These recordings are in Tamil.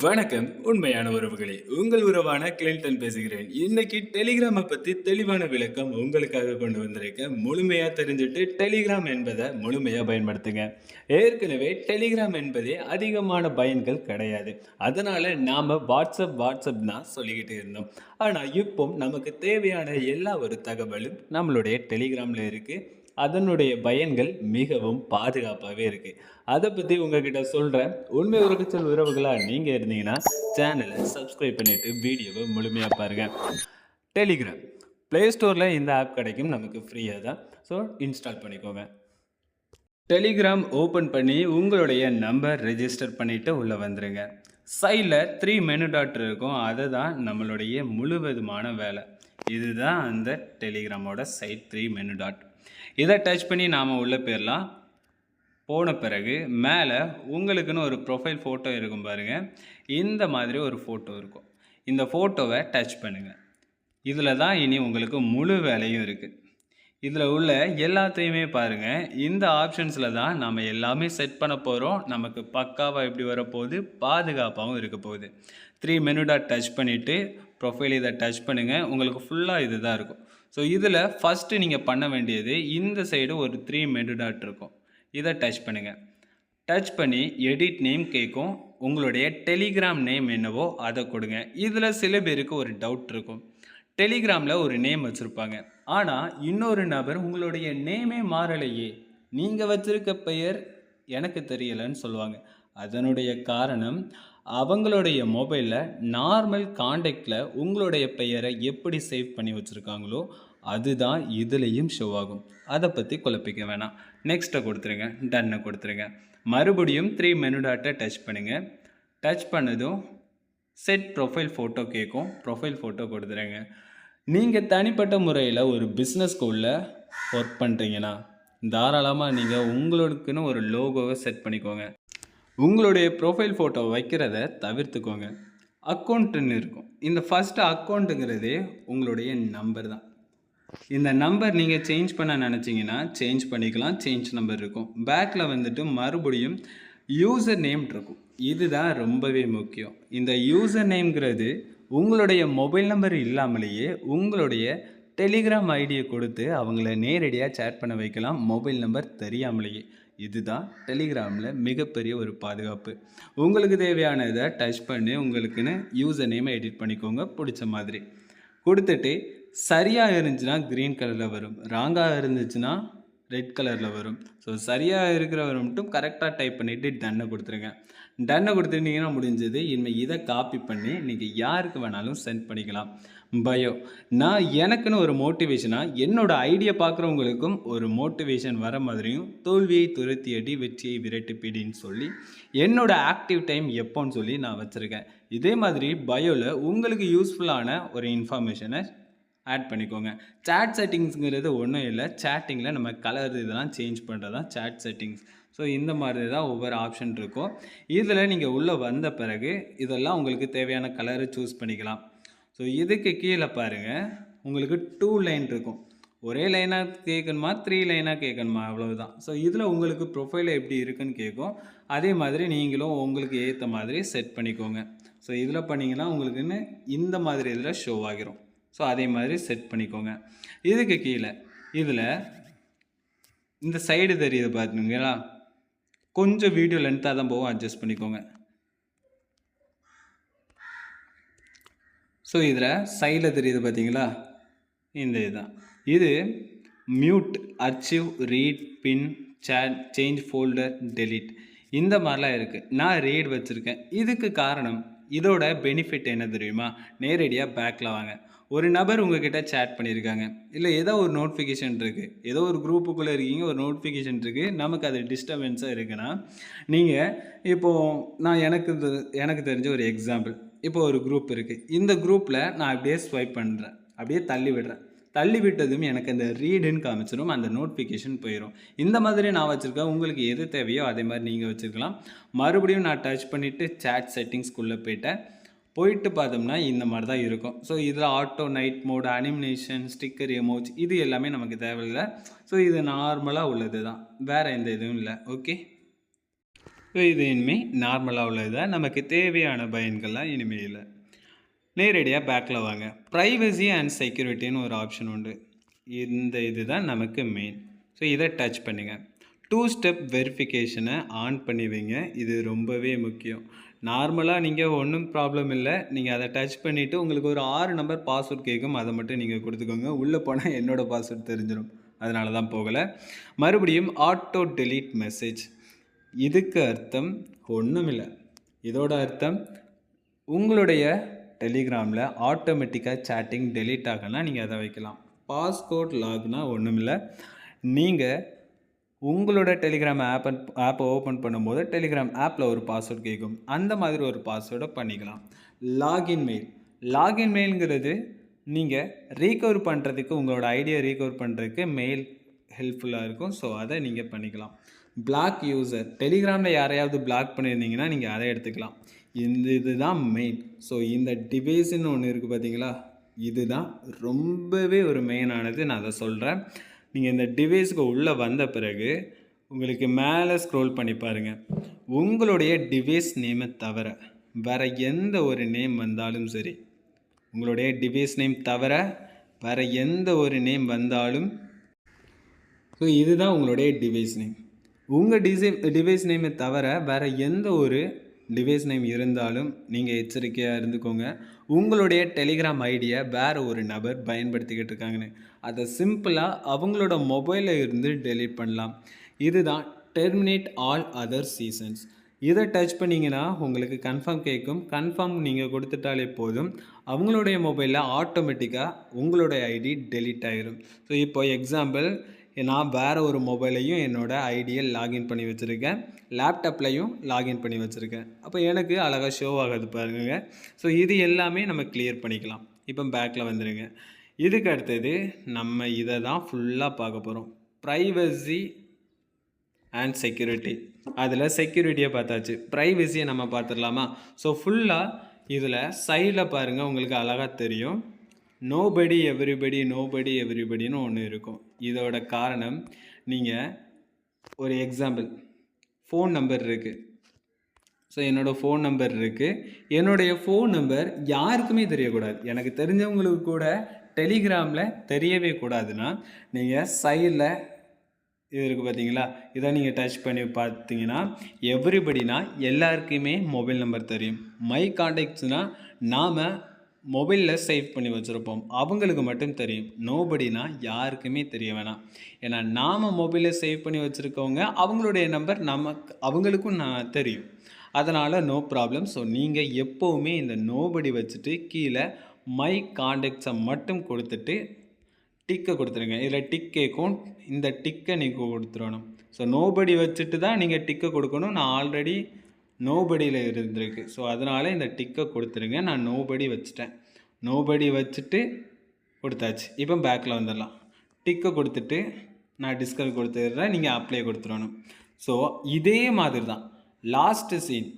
வணக்கம். உண்மையான உறவுகளே! உங்கள் உறவான கிளின்டன் பேசுகிறேன். இன்னைக்கு டெலிகிராம பத்தி தெளிவான விளக்கம் உங்களுக்காக கொண்டு வந்திருக்கேன். முழுமையா தெரிஞ்சுட்டு டெலிகிராம் என்பத முழுமையா பயன்படுத்துங்க. ஏற்கனவே டெலிகிராம் என்பதே அதிகமான பயன்கள் கிடையாது. அதனால நாம வாட்ஸ்அப் தான் சொல்லிக்கிட்டு இருந்தோம். ஆனா இப்போ நமக்கு தேவையான எல்லா ஒரு தகவலும் நம்மளுடைய டெலிகிராம்ல இருக்கு. அதனுடைய பயன்கள் மிகவும் பாதுகாப்பாவே இருக்கு. அத பத்தி உங்ககிட்ட சொல்றேன். உண்மை உறவுச்சல் உறவுகளா நீங்க இருந்தீங்கன்னா, சேனல சப்ஸ்கிரைப் பண்ணிட்டு வீடியோவ முழுமையா பாருங்க. டெலிகிராம் Play Storeல இந்த ஆப் கிடைக்கும். நமக்கு ஃப்ரீயா தான். ஸோ இன்ஸ்டால் பண்ணிக்கோங்க. டெலிகிராம் ஓப்பன் பண்ணி உங்களுடைய நம்பர் ரெஜிஸ்டர் பண்ணிட்டு உள்ள வந்துருங்க. சைடில் 3 மெனு டாட் இருக்கும். அதுதான் நம்மளுடைய முழுவதுமான வேலை. இதுதான் அந்த டெலிகிராமோட சைட் 3 மெனு டாட். இதை டச் பண்ணி நாம் உள்ளே போயிடலாம். போன பிறகு மேலே உங்களுக்குன்னு ஒரு ப்ரொஃபைல் ஃபோட்டோ இருக்கும் பாருங்கள். இந்த மாதிரி ஒரு ஃபோட்டோ இருக்கும். இந்த ஃபோட்டோவை டச் பண்ணுங்கள். இதில் தான் இனி உங்களுக்கு முழு வேலையும் இருக்குது. இதில் உள்ள எல்லாத்தையுமே பாருங்கள். இந்த ஆப்ஷன்ஸில் தான் நம்ம எல்லாமே செட் பண்ண போகிறோம். நமக்கு பக்காவாக எப்படி வரப்போகுது, பாதுகாப்பாகவும் இருக்க போகுது. 3 மெனு டாட் டச் பண்ணிவிட்டு ப்ரொஃபைல் இதை டச் பண்ணுங்கள். உங்களுக்கு ஃபுல்லாக இது தான் இருக்கும். ஸோ இதில் ஃபஸ்ட்டு நீங்கள் பண்ண வேண்டியது, இந்த சைடு ஒரு 3 மெனு டாட் இருக்கும். இதை டச் பண்ணுங்கள். டச் பண்ணி எடிட் நேம் கேட்கும். உங்களுடைய டெலிகிராம் நேம் என்னவோ அதை கொடுங்க. இதில் சில பேருக்கு ஒரு டவுட் இருக்கும். டெலிகிராமில் ஒரு நேம் வச்சுருப்பாங்க. ஆனால் இன்னொரு நபர் உங்களுடைய நேமே மாறலையே, நீங்கள் வச்சுருக்க பெயர் எனக்கு தெரியலைன்னு சொல்லுவாங்க. அதனுடைய காரணம், அவங்களுடைய மொபைலில் நார்மல் காண்டாக்டில் உங்களுடைய பெயரை எப்படி சேவ் பண்ணி வச்சுருக்காங்களோ அதுதான் இதுலேயும் ஷோ ஆகும். அதை பற்றி குழப்பிக்க வேணாம். நெக்ஸ்ட்டை கொடுத்துருங்க. டன்னை கொடுத்துருங்க. மறுபடியும் 3 மெனு டாட்டை டச் பண்ணுங்கள். டச் பண்ணதும் செட் ப்ரொஃபைல் ஃபோட்டோ கேட்கும். ப்ரொஃபைல் ஃபோட்டோ கொடுத்துருங்க. நீங்கள் தனிப்பட்ட முறையில் ஒரு பிஸ்னஸ்க்கு உள்ள ஒர்க் பண்ணுறீங்கன்னா தாராளமாக நீங்கள் உங்களுக்குன்னு ஒரு லோகோவை செட் பண்ணிக்கோங்க. உங்களுடைய ப்ரொஃபைல் ஃபோட்டோ வைக்கிறத தவிர்த்துக்கோங்க. அக்கௌண்ட்டுன்னு இருக்கும். இந்த ஃபஸ்ட்டு அக்கௌண்ட்டுங்கிறதே உங்களுடைய நம்பர் தான். இந்த நம்பர் நீங்கள் சேஞ்ச் பண்ண நினச்சிங்கன்னா சேஞ்ச் பண்ணிக்கலாம். சேஞ்ச் நம்பர் இருக்கும். பேக்கில் வந்துட்டு மறுபடியும் யூசர் நேம் இருக்கும். இதுதான் ரொம்பவே முக்கியம். இந்த யூசர் நேம்ங்கிறது உங்களுடைய மொபைல் நம்பர் இல்லாமலேயே உங்களுடைய டெலிகிராம் ஐடியை கொடுத்து அவங்கள நேரடியாக சேட் பண்ண வைக்கலாம், மொபைல் நம்பர் தெரியாமலேயே. இதுதான் டெலிகிராமில் மிகப்பெரிய ஒரு பாதுகாப்பு. உங்களுக்கு தேவையான இதை டச் பண்ணி உங்களுக்குன்னு யூசர் நேமை எடிட் பண்ணிக்கோங்க பிடிச்ச மாதிரி. கொடுத்துட்டு சரியாக இருந்துச்சுன்னா க்ரீன் கலரில் வரும், ராங்காக இருந்துச்சுன்னா ரெட் கலரில் வரும். ஸோ சரியாக இருக்கிறவர் மட்டும் கரெக்டாக டைப் பண்ணிவிட்டு டன்னை கொடுத்துருங்க. டன்னை கொடுத்துட்டீங்கன்னா முடிஞ்சது. இனிமேல் இதை காப்பி பண்ணி நீங்கள் யாருக்கு வேணாலும் சென்ட் பண்ணிக்கலாம். பயோ, நான் எனக்குன்னு ஒரு மோட்டிவேஷனாக என்னோடய ஐடியா பார்க்குறவங்களுக்கும் ஒரு மோட்டிவேஷன் வர மாதிரியும், தோல்வியை துரத்தி அடி வெற்றியை விரட்டு பிடின்னு சொல்லி என்னோடய ஆக்டிவ் டைம் எப்போன்னு சொல்லி நான் வச்சுருக்கேன். இதே மாதிரி பயோவில் உங்களுக்கு யூஸ்ஃபுல்லான ஒரு இன்ஃபர்மேஷனை ஆட் பண்ணிக்கோங்க. சேட் செட்டிங்ஸுங்கிறது ஒன்றும் இல்லை. சேட்டிங்கில் நம்ம கலர் இதெல்லாம் சேஞ்ச் பண்ணுறது தான் சேட் செட்டிங்ஸ். ஸோ இந்த மாதிரி தான் ஒவ்வொரு ஆப்ஷன் இருக்கும். இதில் நீங்கள் உள்ளே வந்த பிறகு இதெல்லாம் உங்களுக்கு தேவையான கலரை சூஸ் பண்ணிக்கலாம். ஸோ இதுக்கு கீழே பாருங்கள், உங்களுக்கு 2 லைன் இருக்கும். ஒரே லைனாக கேட்கணுமா, 3 லைனாக கேட்கணுமா, அவ்வளவுதான். ஸோ இதில் உங்களுக்கு ப்ரொஃபைல் எப்படி இருக்குன்னு கேட்கும். அதே மாதிரி நீங்களும் உங்களுக்கு ஏற்ற மாதிரி செட் பண்ணிக்கோங்க. ஸோ இதில் பண்ணிங்கன்னா உங்களுக்குன்னு இந்த மாதிரி இதில் ஷோ ஆகிரும். ஸோ அதே மாதிரி செட் பண்ணிக்கோங்க. இதுக்கு கீழே இதில் இந்த சைடு தெரியுது பார்த்துங்களா, கொஞ்சம் வீடியோ லென்த்தாக தான் போகும், அட்ஜஸ்ட் பண்ணிக்கோங்க. ஸோ இதில் சைடில் தெரியுது பார்த்தீங்களா, இந்த இதுதான். இது மியூட், அர்ச்சிவ், ரீட், பின், சேட், சேஞ்ச் ஃபோல்டர், டெலீட் இந்த மாதிரிலாம் இருக்குது. நான் ரீட் வச்சுருக்கேன். இதுக்கு காரணம், இதோட பெனிஃபிட் என்ன தெரியுமா, நேரடியாக பேக்கில் வாங்க. ஒரு நபர் உங்ககிட்ட சேட் பண்ணியிருக்காங்க, இல்லை ஏதோ ஒரு நோட்டிஃபிகேஷன் இருக்குது, ஏதோ ஒரு குரூப்புக்குள்ளே இருக்கீங்க, ஒரு நோட்டிஃபிகேஷன் இருக்குது, நமக்கு அது டிஸ்டர்பன்ஸாக இருக்குன்னா, நீங்கள் இப்போது நான் எனக்கு தெரிஞ்ச ஒரு எக்ஸாம்பிள், இப்போ ஒரு குரூப் இருக்குது. இந்த குரூப்பில் நான் அப்படியே ஸ்வைப் பண்ணுறேன், அப்படியே தள்ளி விடுறேன். தள்ளி விட்டதும் எனக்கு அந்த ரீடுன்னு காமிச்சிடும், அந்த நோட்டிஃபிகேஷன் போயிடும். இந்த மாதிரி நான் வச்சுருக்கேன். உங்களுக்கு எது தேவையோ அதே மாதிரி நீங்கள் வச்சுருக்கலாம். மறுபடியும் நான் டச் பண்ணிவிட்டு சேட் செட்டிங்ஸ்குள்ளே போயிட்டு பார்த்தோம்னா இந்த மாதிரி தான் இருக்கும். ஸோ இதில் auto night mode, animation, sticker, emoji இது எல்லாமே நமக்கு தேவையில்லை. ஸோ இது நார்மலாக உள்ளது தான், வேறு எந்த இதுவும் இல்லை. ஓகே, ஸோ இது இனிமே நார்மலாக உள்ளது தான். நமக்கு தேவையான பயன்கள்லாம் இனிமே இல்ல. நேரடியா பேக்ல வாங்க. பிரைவசி அண்ட் செக்யூரிட்டின்னு ஒரு ஆப்ஷன் உண்டு. இந்த இதுதான் நமக்கு மெயின். ஸோ இதை டச் பண்ணுங்க. 2 ஸ்டெப் வெரிஃபிகேஷனை ஆன் பண்ணி வைங்க. இது ரொம்பவே முக்கியம். நார்மலாக நீங்கள் ஒன்றும் ப்ராப்ளம் இல்லை. நீங்கள் அதை டச் பண்ணிவிட்டு உங்களுக்கு ஒரு 6 நம்பர் பாஸ்வேர்ட் கேட்கும். அதை மட்டும் நீங்கள் கொடுத்துக்கோங்க. உள்ளே போனால் என்னோடய பாஸ்வேர்ட் தெரிஞ்சிடும். அதனால தான் போகலை. மறுபடியும் ஆட்டோ டெலீட் மெசேஜ். இதுக்கு அர்த்தம் ஒன்றும் இல்லை. இதோட அர்த்தம் உங்களுடைய டெலிகிராமில் ஆட்டோமேட்டிக்காக சேட்டிங் டெலீட் ஆகனா நீங்கள் அதை வைக்கலாம். பாஸ்கோட் லாக்னா ஒன்றும் இல்லை. நீங்கள் உங்களோட டெலிகிராம் ஆப்பை ஓப்பன் பண்ணும்போது டெலிகிராம் ஆப்பில் ஒரு பாஸ்வேர்ட் கேட்கும். அந்த மாதிரி ஒரு பாஸ்வேர்டை பண்ணிக்கலாம். லாகின் மெயில்ங்கிறது நீங்கள் ரீகவர் பண்ணுறதுக்கு, உங்களோட ஐடியா ரீகவர் பண்ணுறதுக்கு மெயில் ஹெல்ப்ஃபுல்லாக இருக்கும். ஸோ அதை நீங்கள் பண்ணிக்கலாம். பிளாக் யூசர், டெலிகிராமில் யாரையாவது பிளாக் பண்ணியிருந்தீங்கன்னா நீங்கள் அதை எடுத்துக்கலாம். இதுதான் மெயின். ஸோ இந்த டிவைஸ்ன்னு ஒன்று இருக்குது பார்த்தீங்களா, இதுதான் ரொம்பவே ஒரு மெயினானது. நான் அதை சொல்கிறேன். நீங்கள் இந்த டிவைஸுக்கு உள்ளே வந்த பிறகு உங்களுக்கு மேலே ஸ்க்ரோல் பண்ணி பாருங்கள். உங்களுடைய டிவைஸ் நேமை தவிர வேறு எந்த ஒரு நேம் வந்தாலும் சரி, உங்களுடைய டிவைஸ் நேம் தவிர வேறு எந்த ஒரு நேம் வந்தாலும், ஸோ இதுதான் உங்களுடைய டிவைஸ் நேம். உங்கள் டிவைஸ் நேமை தவிர வேறு எந்த ஒரு டிவைஸ் நேம் இருந்தாலும் நீங்கள் எச்சரிக்கையாக இருந்துக்கோங்க. உங்களுடைய டெலிகிராம் ஐடியை வேறு ஒரு நபர் பயன்படுத்திக்கிட்டு இருக்காங்கன்னு அதை சிம்பிளாக அவங்களோட மொபைலில் இருந்து டெலீட் பண்ணலாம். இதுதான் டெர்மினேட் ஆல் அதர் சீசன்ஸ். இதை டச் பண்ணிங்கன்னா உங்களுக்கு கன்ஃபார்ம் கேட்கும். கன்ஃபார்ம் நீங்கள் கொடுத்துட்டாலே போதும், அவங்களுடைய மொபைலில் ஆட்டோமேட்டிக்காக உங்களுடைய ஐடி டெலீட் ஆகிடும். ஸோ இப்போ எக்ஸாம்பிள், நான் வேறு ஒரு மொபைலையும் என்னோடய ஐடியை லாகின் பண்ணி வச்சுருக்கேன், லேப்டாப்லையும் லாகின் பண்ணி வச்சுருக்கேன். அப்போ எனக்கு அழகாக ஷோ ஆகுது பாருங்க. ஸோ இது எல்லாமே நம்ம கிளியர் பண்ணிக்கலாம். இப்போ பேக்கில் வந்துடுங்க. இதுக்கு அடுத்தது நம்ம இதை தான் ஃபுல்லாக பார்க்க போகிறோம். Privacy and security. அதில் செக்யூரிட்டியை பார்த்தாச்சு, ப்ரைவசியை நம்ம பார்த்துடலாமா? ஸோ ஃபுல்லாக இதில் சைடில் பாருங்கள், உங்களுக்கு அழகாக தெரியும் நோபடி எவ்ரிபடின்னு ஒன்று இருக்கும். இதோட காரணம், நீங்கள் ஒரு எக்ஸாம்பிள், ஃபோன் நம்பர் இருக்குது. ஸோ என்னோடய ஃபோன் நம்பர் இருக்குது. என்னுடைய ஃபோன் நம்பர் யாருக்குமே தெரியக்கூடாது. எனக்கு தெரிஞ்சவங்களுக்கு கூட டெலிகிராமில் தெரியவே கூடாதுன்னா நீங்கள் சைடில் இது இருக்குது பார்த்தீங்களா, இதை நீங்கள் டச் பண்ணி பார்த்தீங்கன்னா எவ்ரிபடினா எல்லாருக்குமே மொபைல் நம்பர் தெரியும். மை கான்டாக்ட்ஸ்னால் நாம் மொபைலில் சேவ் பண்ணி வச்சுருப்போம், அவங்களுக்கு மட்டும் தெரியும். நோபடினா யாருக்குமே தெரிய வேணாம். ஏன்னா நாம் மொபைலில் சேவ் பண்ணி வச்சுருக்கவங்க அவங்களுடைய நம்பர் அவங்களுக்கும் தெரியும். அதனால் நோ ப்ராப்ளம். ஸோ நீங்கள் எப்போவுமே இந்த நோபடி வச்சுட்டு கீழே மை கான்டாக்ட்ஸை மட்டும் கொடுத்துட்டு டிக்கை கொடுத்துருங்க. இதில் டிக் கேட்கும், இந்த டிக்கை நீங்கள் கொடுத்துடணும். ஸோ நோபடி வச்சுட்டு தான் நீங்கள் டிக்கை கொடுக்கணும். நான் ஆல்ரெடி நோபடியில் இருந்திருக்கு. ஸோ அதனால் இந்த டிக்கை கொடுத்துருங்க. நான் நோபடி வச்சுட்டேன். நோபடி வச்சுட்டு கொடுத்தாச்சு. இப்போ பேக்கில் வந்துடலாம். டிக்கை கொடுத்துட்டு நான் டிஸ்கல் கொடுத்துடுறேன், நீங்கள் அப்ளை கொடுத்துடணும். ஸோ இதே மாதிரி தான் லாஸ்ட்டு சீன்,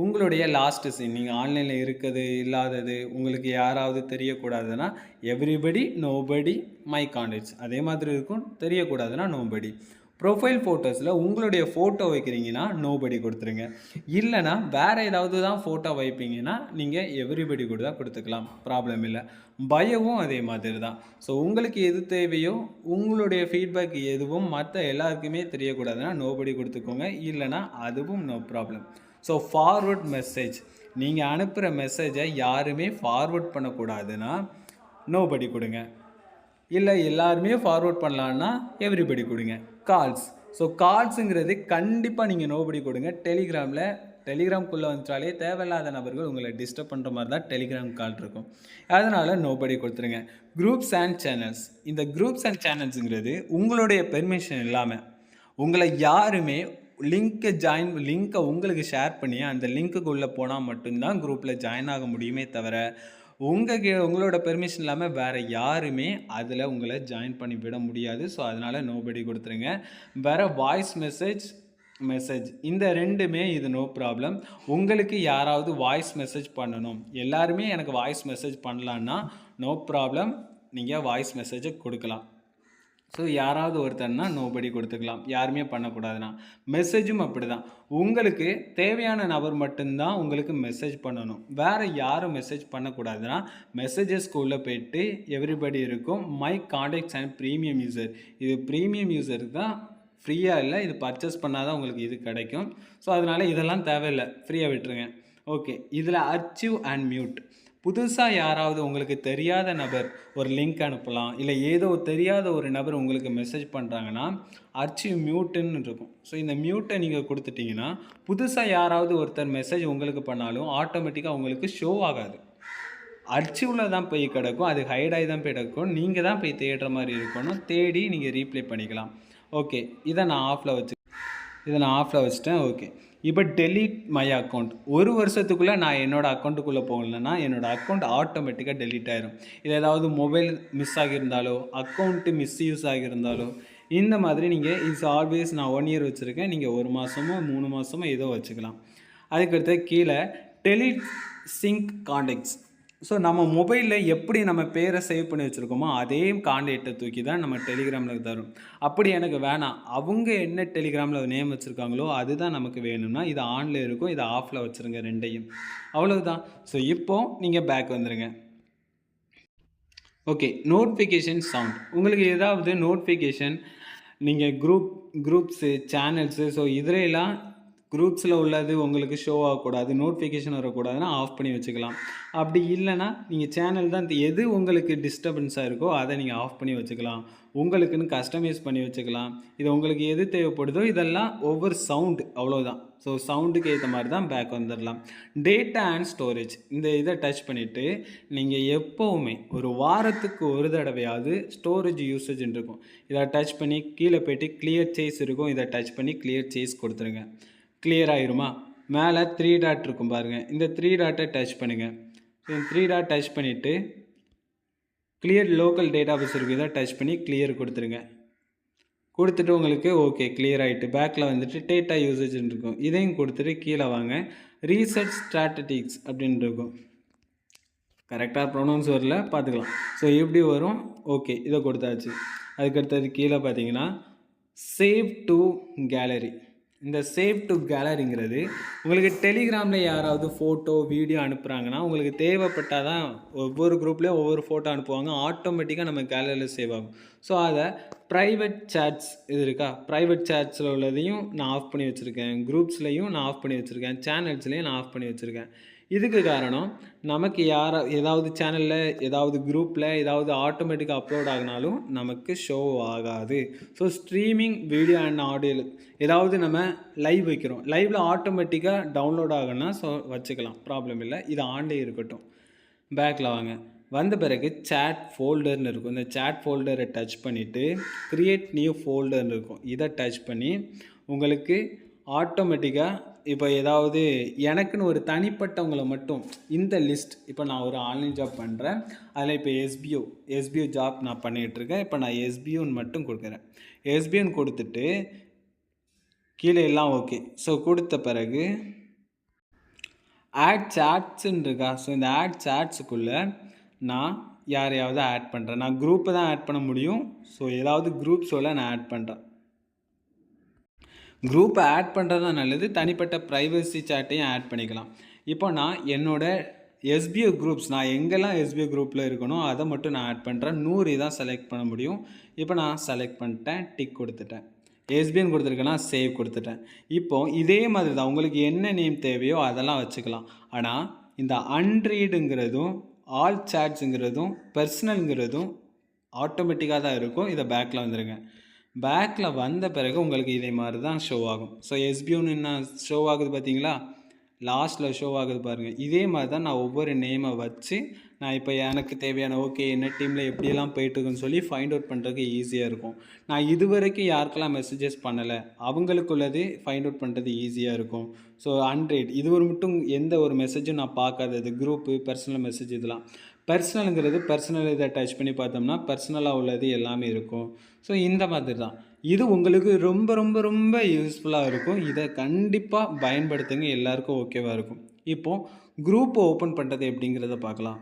உங்களுடைய லாஸ்ட்டு சீன், நீங்கள் ஆன்லைனில் இருக்கிறது இல்லாதது உங்களுக்கு யாராவது தெரியக்கூடாதுன்னா எவ்ரிபடி, நோபடி, மை கான்டாக்ட்ஸ் அதே மாதிரி இருக்கும். தெரியக்கூடாதுன்னா நோபடி. ப்ரொஃபைல் ஃபோட்டோஸில் உங்களுடைய ஃபோட்டோ வைக்கிறீங்கன்னா நோபடி கொடுத்துருங்க. இல்லைனா வேறு ஏதாவது தான் ஃபோட்டோ வைப்பீங்கன்னா நீங்கள் எவ்ரிபடி கூட தான் கொடுத்துக்கலாம், ப்ராப்ளம் இல்லை. பயோவும் அதே மாதிரி தான். ஸோ உங்களுக்கு எது தேவையோ, உங்களுடைய ஃபீட்பேக் எதுவும் மற்ற எல்லாருக்குமே தெரியக்கூடாதுன்னா நோபடி கொடுத்துக்கோங்க. இல்லைனா அதுவும் no problem. So forward message, நீங்கள் அனுப்புகிற மெசேஜை யாருமே ஃபார்வர்ட் பண்ணக்கூடாதுன்னா நோபடி கொடுங்க. இல்லை எல்லாருமே ஃபார்வர்ட் பண்ணலான்னா எவ்ரிபடி கொடுங்க. கால்ஸ், ஸோ கால்ஸுங்கிறது கண்டிப்பாக நீங்கள் நோபடி கொடுங்க. டெலிகிராம்குள்ளே வந்துட்டாலே தேவையில்லாத நபர்கள் உங்களை டிஸ்டர்ப் பண்ணுற மாதிரி தான் டெலிகிராம் கால் இருக்கும். அதனால் நோபடி கொடுத்துருங்க. குரூப்ஸ் அண்ட் சேனல்ஸ், இந்த குரூப்ஸ் அண்ட் சேனல்ஸுங்கிறது உங்களுடைய பெர்மிஷன் இல்லாமல் உங்களை யாருமே லிங்க்கை உங்களுக்கு ஷேர் பண்ணி அந்த லிங்க்குக்கு உள்ளே போனால் மட்டும்தான் குரூப்பில் ஜாயின் ஆக முடியுமே தவிர உங்களோட பெர்மிஷன் இல்லாமல் வேறு யாருமே அதில் உங்களை ஜாயின் பண்ணி விட முடியாது. ஸோ அதனால் நோபடி கொடுத்துருங்க. வேறு வாய்ஸ் மெசேஜ் இந்த ரெண்டுமே இது நோ ப்ராப்ளம். உங்களுக்கு யாராவது வாய்ஸ் மெசேஜ் பண்ணணும், எல்லாருமே எனக்கு வாய்ஸ் மெசேஜ் பண்ணலான்னா நோ ப்ராப்ளம், நீங்கள் வாய்ஸ் மெசேஜை கொடுக்கலாம். ஸோ யாராவது ஒருத்தர்னா நோபடி கொடுத்துக்கலாம், யாருமே பண்ணக்கூடாதுண்ணா. மெசேஜும் அப்படிதான். உங்களுக்கு தேவையான நபர் மட்டும்தான் உங்களுக்கு மெசேஜ் பண்ணணும். வேறு யாரும் மெசேஜ் பண்ணக்கூடாதுன்னா, மெசேஜஸ்க்குள்ளே போயிட்டு எவ்ரிபடி இருக்கும் my contacts and premium user. இது ப்ரீமியம் யூசருக்கு தான், ஃப்ரீயாக இல்லை. இது பர்ச்சேஸ் பண்ணால் தான் உங்களுக்கு இது கிடைக்கும். ஸோ அதனால் இதெல்லாம் தேவையில்லை, ஃப்ரீயாக விட்டுருங்க. ஓகே, இதில் அர்ச்சிவ் அண்ட் மியூட். புதுசாக யாராவது உங்களுக்கு தெரியாத நபர் ஒரு லிங்க் அனுப்பலாம், இல்லை ஏதோ தெரியாத ஒரு நபர் உங்களுக்கு மெசேஜ் பண்ணுறாங்கன்னா அர்ச்சிவ் மியூட்டுன்னு இருக்கும். ஸோ இந்த மியூட்டை நீங்கள் கொடுத்துட்டிங்கன்னா புதுசாக யாராவது ஒருத்தர் மெசேஜ் உங்களுக்கு பண்ணாலும் ஆட்டோமேட்டிக்காக உங்களுக்கு ஷோ ஆகாது. அர்ச்சிவில் தான் போய் கிடக்கும், அது ஹைடாகி தான் போய் கிடக்கும். நீங்கள் தான் போய் தேடுற மாதிரி இருக்கணும். தேடி நீங்கள் ரீப்ளை பண்ணிக்கலாம். ஓகே, இதை நான் ஆஃபில் வச்சுட்டேன். ஓகே, இப்போ டெலீட் மை அக்கௌண்ட். ஒரு வருஷத்துக்குள்ளே நான் என்னோடய அக்கௌண்ட்டுக்குள்ளே போகலன்னா என்னோடய அக்கௌண்ட் ஆட்டோமேட்டிக்காக டெலீட் ஆயிரும். இது ஏதாவது மொபைல் மிஸ் ஆகியிருந்தாலோ, அக்கௌண்ட்டு மிஸ்யூஸ் ஆகியிருந்தாலோ, இந்த மாதிரி நீங்கள் இட்ஸ் ஆல்வேஸ் நான் 1 இயர் வச்சுருக்கேன், நீங்கள் 1 மாதமோ 3 மாதமோ ஏதோ வச்சுக்கலாம். அதுக்கடுத்து கீழே டெலீட் சிங்க் கான்டாக்ட்ஸ். ஸோ நம்ம மொபைலில் எப்படி நம்ம பேரை சேவ் பண்ணி வச்சுருக்கோமோ அதே கான்டாக்டை தூக்கி தான் நம்ம டெலிகிராமில் தரும். அப்படி எனக்கு வேணாம், அவங்க என்ன டெலிகிராமில் நேம் வச்சுருக்காங்களோ அதுதான் நமக்கு வேணும்னா இது ஆனில் இருக்கும், இதை ஆஃபில் வச்சுருங்க ரெண்டையும். அவ்வளவுதான். ஸோ இப்போது நீங்கள் பேக் வந்துடுங்க. Okay, notification sound. உங்களுக்கு ஏதாவது நோட்டிஃபிகேஷன் நீங்கள் குரூப்ஸு சேனல்ஸு ஸோ இதிலெல்லாம் குரூப்ஸில் உள்ளது உங்களுக்கு ஷோ ஆகக்கூடாது, நோட்டிஃபிகேஷன் வரக்கூடாதுன்னா ஆஃப் பண்ணி வச்சுக்கலாம். அப்படி இல்லைனா நீங்கள் சேனல் தான் எது உங்களுக்கு டிஸ்டர்பன்ஸாக இருக்கோ அதை நீங்கள் ஆஃப் பண்ணி வச்சுக்கலாம். உங்களுக்குன்னு கஸ்டமைஸ் பண்ணி வச்சுக்கலாம். இது உங்களுக்கு எது தேவைப்படுதோ இதெல்லாம் ஒவ்வொரு சவுண்டு, அவ்வளோதான். ஸோ சவுண்டுக்கு ஏற்ற மாதிரி தான் பேக் வந்துடலாம். டேட்டா அண்ட் ஸ்டோரேஜ், இந்த இதை டச் பண்ணிவிட்டு நீங்கள் எப்போவுமே ஒரு வாரத்துக்கு ஒரு தடவையாவது ஸ்டோரேஜ் யூசேஜ்ன்னு இருக்கும். இதை டச் பண்ணி கீழே போய்ட்டு கிளியர் சேஸ் இருக்கும், இதை டச் பண்ணி கிளியர் சேஸ் கொடுத்துருங்க. கிளியர் ஆயிருமா? மேலே 3 டாட் இருக்கும் பாருங்கள், இந்த 3 டாட்டை டச் பண்ணுங்கள். 3 டாட் டச் பண்ணிவிட்டு கிளியர் லோக்கல் டேட்டா பேஸ் இருக்குது, இதை டச் பண்ணி கிளியர் கொடுத்துருங்க. கொடுத்துட்டு உங்களுக்கு ஓகே கிளியர் ஆகிட்டு பேக்கில் வந்துட்டு டேட்டா யூசேஜ்னு இருக்கும், இதையும் கொடுத்துட்டு கீழே வாங்க. ரீசெட் ஸ்ட்ராட்டஜிக்ஸ் அப்படின்னு இருக்கும். கரெக்டாக ப்ரொனவுன்ஸ் வரல, பார்த்துக்கலாம். ஸோ எப்படி வரும்? ஓகே, இதை கொடுத்தாச்சு. அதுக்கடுத்தது கீழே பார்த்தீங்கன்னா சேவ் டு கேலரி. இந்த சேவ் டு கேலரிங்கிறது உங்களுக்கு டெலிகிராமில் யாராவது ஃபோட்டோ வீடியோ அனுப்புகிறாங்கன்னா உங்களுக்கு தேவைப்பட்டால் தான் ஒவ்வொரு குரூப்லேயும் ஒவ்வொரு ஃபோட்டோ அனுப்புவாங்க, ஆட்டோமேட்டிக்காக நம்ம கேலரியில் சேவ் ஆகும். ஸோ அதை ப்ரைவேட் சேட்ஸ் இது இருக்கா, ப்ரைவேட் சேட்ஸில் உள்ளதையும் நான் ஆஃப் பண்ணி வச்சுருக்கேன், குரூப்ஸ்லையும் நான் ஆஃப் பண்ணி வச்சுருக்கேன், சேனல்ஸ்லேயும் நான் ஆஃப் பண்ணி வச்சுருக்கேன். இதுக்கு காரணம் நமக்கு ஏதாவது சேனலில் ஏதாவது குரூப்பில் ஏதாவது ஆட்டோமேட்டிக்காக அப்லோட் ஆகினாலும் நமக்கு ஷோ ஆகாது. So streaming video and audio ஏதாவது நம்ம லைவ் வைக்கிறோம், லைவில் ஆட்டோமேட்டிக்காக டவுன்லோட் ஆகணும்னா ஸோ வச்சுக்கலாம், ப்ராப்ளம் இல்லை. இது ஆன்லேயே இருக்கட்டும். பேக்கில் வாங்க. வந்த பிறகு சேட் ஃபோல்டர்னு இருக்கும், இந்த சேட் ஃபோல்டரை டச் பண்ணிவிட்டு க்ரியேட் நியூ ஃபோல்டர்னு இருக்கும், இதை டச் பண்ணி உங்களுக்கு ஆட்டோமேட்டிக்காக இப்போ ஏதாவது எனக்குன்னு ஒரு தனிப்பட்டவங்களை மட்டும் இந்த லிஸ்ட், இப்போ நான் ஒரு ஆன்லைன் ஜாப் பண்ணுறேன், அதில் இப்போ எஸ்பிஓ ஜாப் நான் பண்ணிகிட்ருக்கேன். இப்போ நான் எஸ்பிஓன்னு மட்டும் கொடுக்குறேன். எஸ்பிஓன்னு கொடுத்துட்டு கீழே எல்லாம் ஓகே. ஸோ கொடுத்த பிறகு ஆட் சாட்ஸுன்னு இருக்கா, ஸோ இந்த ஆட் சாட்ஸுக்குள்ளே நான் யாரையாவது ஆட் பண்ணுறேன். நான் குரூப்பை தான் ஆட் பண்ண முடியும். ஸோ ஏதாவது குரூப்ஸோட நான் ஆட் பண்ணுறேன். குரூப்பை ஆட் பண்ணுறது தான் நல்லது, தனிப்பட்ட ப்ரைவசி சாட்டையும் ஆட் பண்ணிக்கலாம். இப்போ நான் என்னோடய எஸ்பிஓ குரூப்ஸ், நான் எங்கெல்லாம் எஸ்பிஓ குரூப்பில் இருக்கணும் அதை மட்டும் நான் ஆட் பண்ணுறேன். 100 தான் செலக்ட் பண்ண முடியும். இப்போ நான் செலக்ட் பண்ணிட்டேன், டிக் கொடுத்துட்டேன். எஸ்பிஎன் கொடுத்துருக்கேன்னா சேவ் கொடுத்துட்டேன். இப்போது இதே மாதிரி தான் உங்களுக்கு என்ன நேம் தேவையோ அதெல்லாம் வச்சுக்கலாம். ஆனால் இந்த அன்ரீடுங்கிறதும் ஆல் சாட்ஸுங்கிறதும் பர்சனலுங்கிறதும் ஆட்டோமேட்டிக்காக தான் இருக்கும். இதை பேக்கில் வந்துடுங்க. பேக்கில் வந்த பிறகு உங்களுக்கு இதே மாதிரி தான் ஷோ ஆகும். ஸோ எஸ்பிஓன்னு என்ன ஷோ ஆகுது பார்த்தீங்களா, லாஸ்ட்டில் ஷோ ஆகுது பாருங்கள். இதே மாதிரி தான் நான் ஒவ்வொரு நேமை வச்சு நான் இப்போ எனக்கு தேவையான ஓகே என்ன டீமில் எப்படியெல்லாம் போயிட்டுருக்குன்னு சொல்லி ஃபைண்ட் அவுட் பண்ணுறதுக்கு ஈஸியாக இருக்கும். நான் இது வரைக்கும் யாருக்கெல்லாம் மெசேஜஸ் பண்ணலை அவங்களுக்குள்ளது ஃபைண்ட் அவுட் பண்ணுறது ஈஸியாக இருக்கும். ஸோ அன்ரீட் இது ஒரு மட்டும் எந்த ஒரு மெசேஜும் நான் பார்க்காதது, குரூப்பு பர்சனல் மெசேஜ் இதெல்லாம். பர்சனலுங்கிறது பர்சனல் இதை டச் பண்ணி பார்த்தோம்னா பர்சனலாக உள்ளது எல்லாமே இருக்கும். ஸோ இந்த மாதிரி தான் இது உங்களுக்கு ரொம்ப ரொம்ப ரொம்ப யூஸ்ஃபுல்லாக இருக்கும். இதை கண்டிப்பாக பயன்படுத்துங்க, எல்லாருக்கும் ஓகேவாக இருக்கும். இப்போது குரூப்பை ஓப்பன் பண்ணுறது எப்படிங்கிறத பார்க்கலாம்.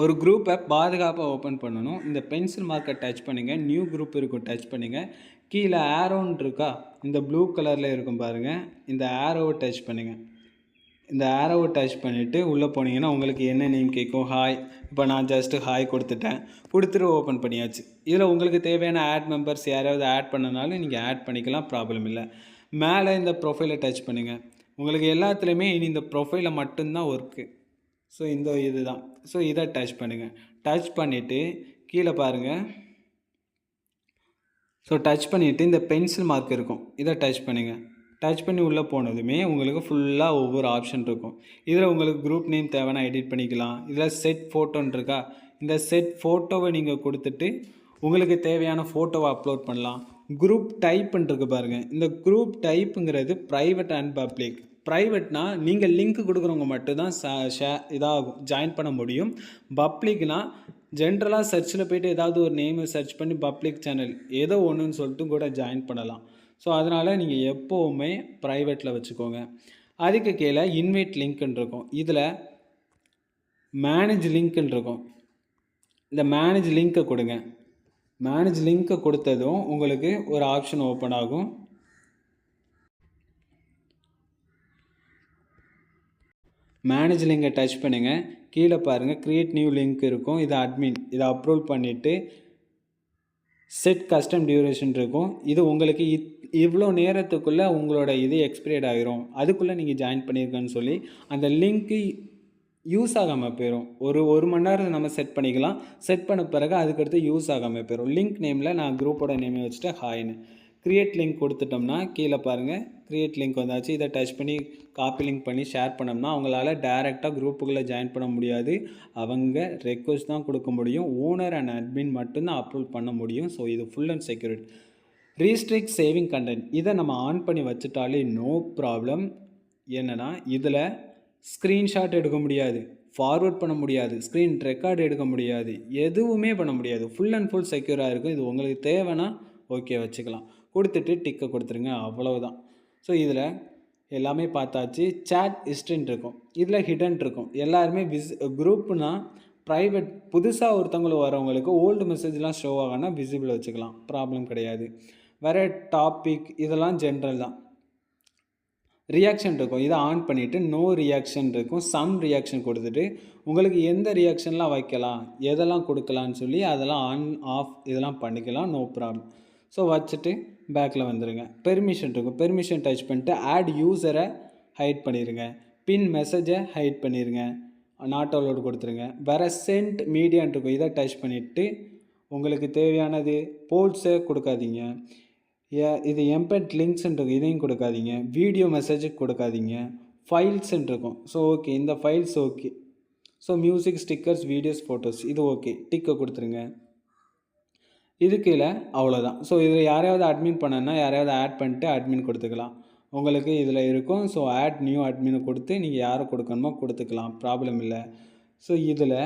ஒரு குரூப்பை பாதுகாப்பாக ஓப்பன் பண்ணணும். இந்த பென்சில் மார்க்கை டச் பண்ணுங்கள். நியூ குரூப் இருக்கும், டச் பண்ணுங்கள். கீழே ஆரோன்னு இருக்கா, இந்த ப்ளூ கலரில் இருக்கும் பாருங்கள், இந்த ஆரோவை டச் பண்ணுங்கள். இந்த ஆரோவை டச் பண்ணிவிட்டு உள்ளே போனீங்கன்னா உங்களுக்கு என்ன நேம் கேட்கும், ஹாய். இப்போ நான் ஜஸ்ட்டு ஹாய் கொடுத்துட்டேன், கொடுத்துட்டு ஓப்பன் பண்ணியாச்சு. இதில் உங்களுக்கு தேவையான ஆட் மெம்பர்ஸ் யாராவது ஆட் பண்ணனாலும் நீங்கள் ஆட் பண்ணிக்கலாம், ப்ராப்ளம் இல்லை. மேலே இந்த ப்ரொஃபைலை டச் பண்ணுங்கள். உங்களுக்கு எல்லாத்துலேயுமே இனி இந்த ப்ரொஃபைலில் மட்டும்தான் ஒர்க்கு. ஸோ இந்த இது தான். ஸோ இதை டச் பண்ணுங்கள். டச் பண்ணிவிட்டு கீழே பாருங்கள். ஸோ டச் பண்ணிவிட்டு இந்த பென்சில் மார்க் இருக்கும், இதை டச் பண்ணுங்கள். டச் பண்ணி உள்ளே போனதுமே உங்களுக்கு ஃபுல்லாக ஒவ்வொரு ஆப்ஷன் இருக்கும். இதில் உங்களுக்கு குரூப் நேம் தேவைன்னா எடிட் பண்ணிக்கலாம். இதில் செட் ஃபோட்டோன்னு இருக்கா, இந்த செட் ஃபோட்டோவை நீங்கள் கொடுத்துட்டு உங்களுக்கு தேவையான ஃபோட்டோவை அப்லோட் பண்ணலாம். குரூப் டைப்புன்னு இருக்குது பாருங்கள். இந்த குரூப் டைப்புங்கிறது ப்ரைவேட் அண்ட் பப்ளிக். ப்ரைவேட்னா நீங்கள் லிங்க் கொடுக்குறவங்க மட்டும்தான் இதாகும் ஜாயின் பண்ண முடியும். பப்ளிக்னால் ஜென்ரலாக சர்ச்சில் போய்ட்டு ஏதாவது ஒரு நேமை சர்ச் பண்ணி பப்ளிக் சேனல் ஏதோ ஒன்றுன்னு சொல்லிட்டு கூட ஜாயின் பண்ணலாம். ஸோ அதனால் நீங்கள் எப்போவுமே ப்ரைவேட்டில் வச்சுக்கோங்க. அதுக்கு கீழே இன்வைட் லிங்க்குன்னு இருக்கும். இதில் மேனேஜ் லிங்க்குன்னு இருக்கும். இந்த மேனேஜ் லிங்க்கை கொடுங்க. மேனேஜ் லிங்க்கை கொடுத்ததும் உங்களுக்கு ஒரு ஆப்ஷன் ஓப்பன் ஆகும். மேனேஜ் லிங்கை டச் பண்ணுங்கள். கீழே பாருங்கள் க்ரியேட் நியூ லிங்க் இருக்கும். இதை அட்மின் இதை அப்ரூவ் பண்ணிவிட்டு செட் கஸ்டம் டியூரேஷன் இருக்கும். இது உங்களுக்கு இவ்வளோ நேரத்துக்குள்ளே உங்களோட இது எக்ஸ்பைர்ட் ஆகிரும், அதுக்குள்ளே நீங்கள் ஜாயின் பண்ணியிருக்கேன்னு சொல்லி அந்த லிங்க்கு யூஸ் ஆகாமல் போயிடும். ஒரு மணி நேரம் நம்ம செட் பண்ணிக்கலாம். செட் பண்ண பிறகு அதுக்கடுத்து யூஸ் ஆகாமல் போயிடும். லிங்க் நேமில் நான் குரூப்போட நேமை வச்சுட்டு ஹாய்னு க்ரியேட் லிங்க் கொடுத்துட்டோம்னா கீழே பாருங்கள் க்ரியேட் லிங்க் வந்தாச்சு. இதை டச் பண்ணி காப்பி லிங்க் பண்ணி ஷேர் பண்ணோம்னா அவங்களால டைரெக்டாக குரூப்புக்குள்ளே ஜாயின் பண்ண முடியாது. அவங்க ரெக்வஸ்ட் தான் கொடுக்க முடியும். ஓனர் அண்ட் அட்மின் மட்டும்தான் அப்ரூவ் பண்ண முடியும். ஸோ இது full and security. Restrict saving content இதை நம்ம ஆன் பண்ணி வச்சுட்டாலே நோ ப்ராப்ளம். என்னென்னா இதில் ஸ்க்ரீன்ஷாட் எடுக்க முடியாது, ஃபார்வர்ட் பண்ண முடியாது, ஸ்க்ரீன் ரெக்கார்டு எடுக்க முடியாது, எதுவுமே பண்ண முடியாது. ஃபுல் அண்ட் ஃபுல் செக்யூராக இருக்கும். இது உங்களுக்கு தேவைன்னா ஓகே வச்சுக்கலாம். கொடுத்துட்டு டிக்கை கொடுத்துருங்க, அவ்வளவுதான். ஸோ இதில் எல்லாமே பார்த்தாச்சு. சேட் ஹிஸ்ட்ரின்னு இருக்கும், இதில் ஹிடன் இருக்கும். எல்லாருமே குரூப்னால் ப்ரைவேட் புதுசாக ஒருத்தவங்களுக்கு வரவங்களுக்கு ஓல்டு மெசேஜ்லாம் ஷோ ஆகனா விசிபிள் வச்சுக்கலாம், ப்ராப்ளம் கிடையாது. வேறு டாபிக் இதெல்லாம் ஜென்ரல் தான். ரியாக்ஷன் இருக்கும், இதை ஆன் பண்ணிவிட்டு நோ ரியாக்ஷன் இருக்கும். சம் ரியாக்ஷன் கொடுத்துட்டு உங்களுக்கு எந்த ரியாக்ஷன்லாம் வைக்கலாம், எதெல்லாம் கொடுக்கலான்னு சொல்லி அதெல்லாம் ஆன் ஆஃப் இதெல்லாம் பண்ணிக்கலாம், நோ ப்ராப்ளம். ஸோ வச்சுட்டு பேக்கில் வந்துடுங்க. பெர்மிஷன் இருக்கும், பெர்மிஷன் டச் பண்ணிட்டு ஆட் யூஸரை ஹைட் பண்ணிடுங்க. பின் மெசேஜை ஹைட் பண்ணிடுங்க, நாட் அலோடு கொடுத்துருங்க. வேறு சென்ட் மீடியான் இருக்கும், இதை டச் பண்ணிவிட்டு உங்களுக்கு தேவையானது போல்ஸை கொடுக்காதீங்க. இது எம்பெட் லிங்க்ஸ்ன்னு இருக்கும், இதையும் கொடுக்காதீங்க. வீடியோ மெசேஜ் கொடுக்காதீங்க. ஃபைல்ஸ்ன்னு இருக்கும். ஸோ ஓகே, இந்த files okay. So music, stickers, videos, photos இது ஓகே, டிக்கை கொடுத்துருங்க. இது கீழே அவ்வளோதான். ஸோ இதில் யாரையாவது அட்மின் பண்ணனா யாரையாவது ஆட் பண்ணிட்டு அட்மின் கொடுத்துக்கலாம். உங்களுக்கு இதில் இருக்கும். ஸோ ஆட் நியூ அட்மினை கொடுத்து நீங்கள் யாரை கொடுக்கணுமோ கொடுத்துக்கலாம், ப்ராப்ளம் இல்லை. ஸோ இதில்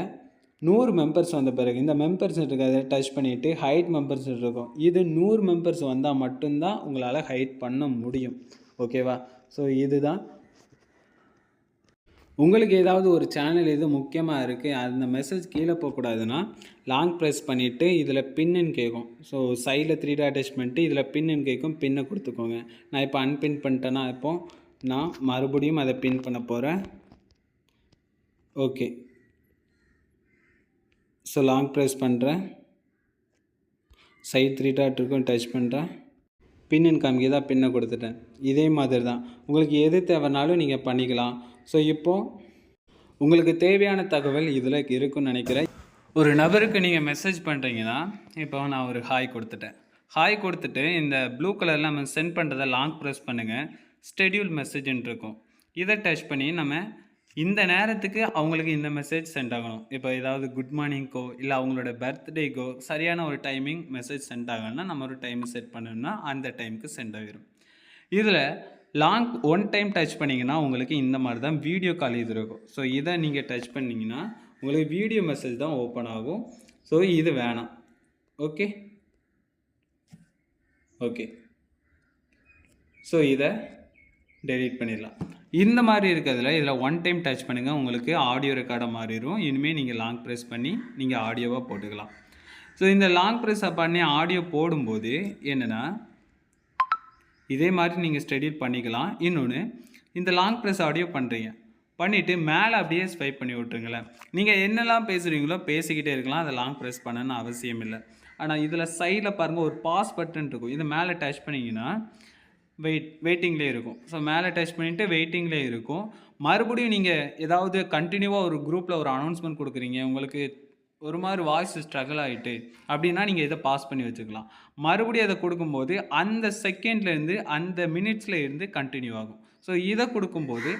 100 மெம்பர்ஸ் வந்த பிறகு இந்த மெம்பர்ஸ் இருக்கிறத டச் பண்ணிவிட்டு ஹைட் மெம்பர்ஸ் இருக்கும். இது 100 மெம்பர்ஸ் வந்தால் மட்டும்தான் உங்களால் ஹைட் பண்ண முடியும். ஓகேவா? ஸோ இதுதான். உங்களுக்கு ஏதாவது ஒரு சேனல் இது முக்கியமாக இருக்குது, அந்த மெசேஜ் கீழே போகக்கூடாதுன்னா லாங் ப்ரெஸ் பண்ணிவிட்டு இதில் பின்னு கேட்கும். ஸோ சைடில் 3 டாட் டச் பண்ணிட்டு இதில் பின்னு கேட்கும், பின்னை கொடுத்துக்கோங்க. நான் இப்போ அன்பின் பண்ணிட்டேன்னா இப்போது நான் மறுபடியும் அதை பின் பண்ண போகிறேன். ஓகே, ஸோ லாங் ப்ரெஸ் பண்ணுறேன், சைட் 3 டாட் இருக்கும், டச் பண்ணுறேன், பின்னு காமிக்கதா, பின்னை கொடுத்துட்டேன். இதே மாதிரி தான் உங்களுக்கு எது தேவைனாலும் நீங்கள் பண்ணிக்கலாம். ஸோ இப்போது உங்களுக்கு தேவையான தகவல் இதில் இருக்குன்னு நினைக்கிறேன். ஒரு நபருக்கு நீங்கள் மெசேஜ் பண்ணுறீங்கன்னா இப்போ நான் ஒரு ஹாய் கொடுத்துட்டேன். ஹாய் கொடுத்துட்டு இந்த ப்ளூ கலரில் நம்ம சென்ட் பண்ணுறதை லாங் ப்ரெஸ் பண்ணுங்கள், ஸ்கெடியூல் மெசேஜ்ன்னு இருக்கும். இதை டச் பண்ணி நம்ம இந்த நேரத்துக்கு அவங்களுக்கு இந்த மெசேஜ் சென்ட் ஆகணும். இப்போ ஏதாவது குட் மார்னிங்க்கோ இல்லை அவங்களோட பர்த்டேக்கோ சரியான ஒரு டைமிங் மெசேஜ் சென்ட் ஆகணும்னா நம்ம ஒரு டைம் செட் பண்ணணும்னா அந்த டைமுக்கு சென்ட் ஆகிடும். இதில் லாங் ஒன் டைம் டச் பண்ணிங்கன்னா உங்களுக்கு இந்த மாதிரி தான் வீடியோ கால் இது இருக்கும். ஸோ இதை நீங்கள் டச் பண்ணிங்கன்னா உங்களுக்கு வீடியோ மெசேஜ் தான் ஓப்பன் ஆகும். ஸோ இது வேணாம். ஓகே ஓகே ஸோ இதை டெலீட் பண்ணிடலாம். இந்த மாதிரி இருக்கிறதுல இதில் ஒன் டைம் டச் பண்ணுங்கள், உங்களுக்கு ஆடியோ ரெக்கார்டாக மாறிடும். இனிமேல் நீங்கள் லாங் ப்ரெஸ் பண்ணி நீங்கள் ஆடியோவாக போட்டுக்கலாம். ஸோ இந்த லாங் ப்ரெஸ்ஸை பண்ணி ஆடியோ போடும்போது என்னென்னா இதே மாதிரி நீங்கள் ஸ்டெடில் பண்ணிக்கலாம். இன்னொன்று, இந்த லாங் ப்ரெஸ் ஆடியோ பண்ணுறீங்க, பண்ணிவிட்டு மேலே அப்படியே ஸ்வைப் பண்ணி விட்ருங்களேன். நீங்கள் என்னெல்லாம் பேசுகிறீங்களோ பேசிக்கிட்டே இருக்கலாம், அதை லாங் ப்ரெஸ் பண்ணணும்னு அவசியம் இல்லை. ஆனால் இதில் சைடில் பாருங்கள் ஒரு பாஸ் பட்டன் இருக்கும், இது மேலே டச் பண்ணிங்கன்னா வெயிட்டிங்லேயே இருக்கும். ஸோ மேலே டச் பண்ணிவிட்டு வெயிட்டிங்லேயே இருக்கும். மறுபடியும் நீங்கள் ஏதாவது கண்டினியூவாக ஒரு குரூப்பில் ஒரு அனௌன்ஸ்மெண்ட் கொடுக்குறீங்க, உங்களுக்கு ஒரு மாதிரி வாய்ஸ் ஸ்ட்ரகிள் ஆகிட்டு அப்படின்னா நீங்கள் இதை பாஸ் பண்ணி வச்சுக்கலாம். மறுபடியும் அதை கொடுக்கும்போது அந்த செகண்ட்லேருந்து அந்த மினிட்ஸில் இருந்து கண்டினியூ ஆகும். ஸோ இதை கொடுக்கும்போது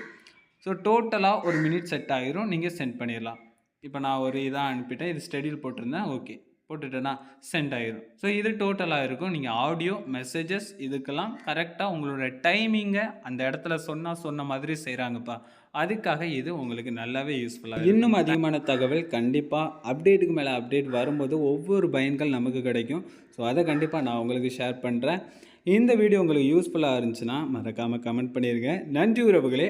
ஸோ டோட்டலாக ஒரு மினிட் செட் ஆகிரும், நீங்கள் சென்ட் பண்ணிடலாம். இப்போ நான் ஒரு இதாக அனுப்பிட்டேன், இது ஸ்டெடியில் போட்டிருந்தேன், ஓகே போட்டுட்டேன்னா சென்ட் ஆகிரும். ஸோ இது டோட்டலாக இருக்கும். நீங்கள் ஆடியோ மெசேஜஸ் இதுக்கெல்லாம் கரெக்டாக உங்களோட டைமிங்கை அந்த இடத்துல சொன்ன மாதிரி செய்கிறாங்கப்பா, அதுக்காக இது உங்களுக்கு நல்லாவே யூஸ்ஃபுல்லாக. இன்னும் அதிகமான தகவல் கண்டிப்பாக அப்டேட்டுக்கு மேலே அப்டேட் வரும்போது ஒவ்வொரு பயன்கள் நமக்கு கிடைக்கும். ஸோ அதை கண்டிப்பாக நான் உங்களுக்கு ஷேர் பண்ணுறேன். இந்த வீடியோ உங்களுக்கு யூஸ்ஃபுல்லாக இருந்துச்சுன்னா மறக்காமல் கமெண்ட் பண்ணிடுங்க. நன்றி உறவுகளே.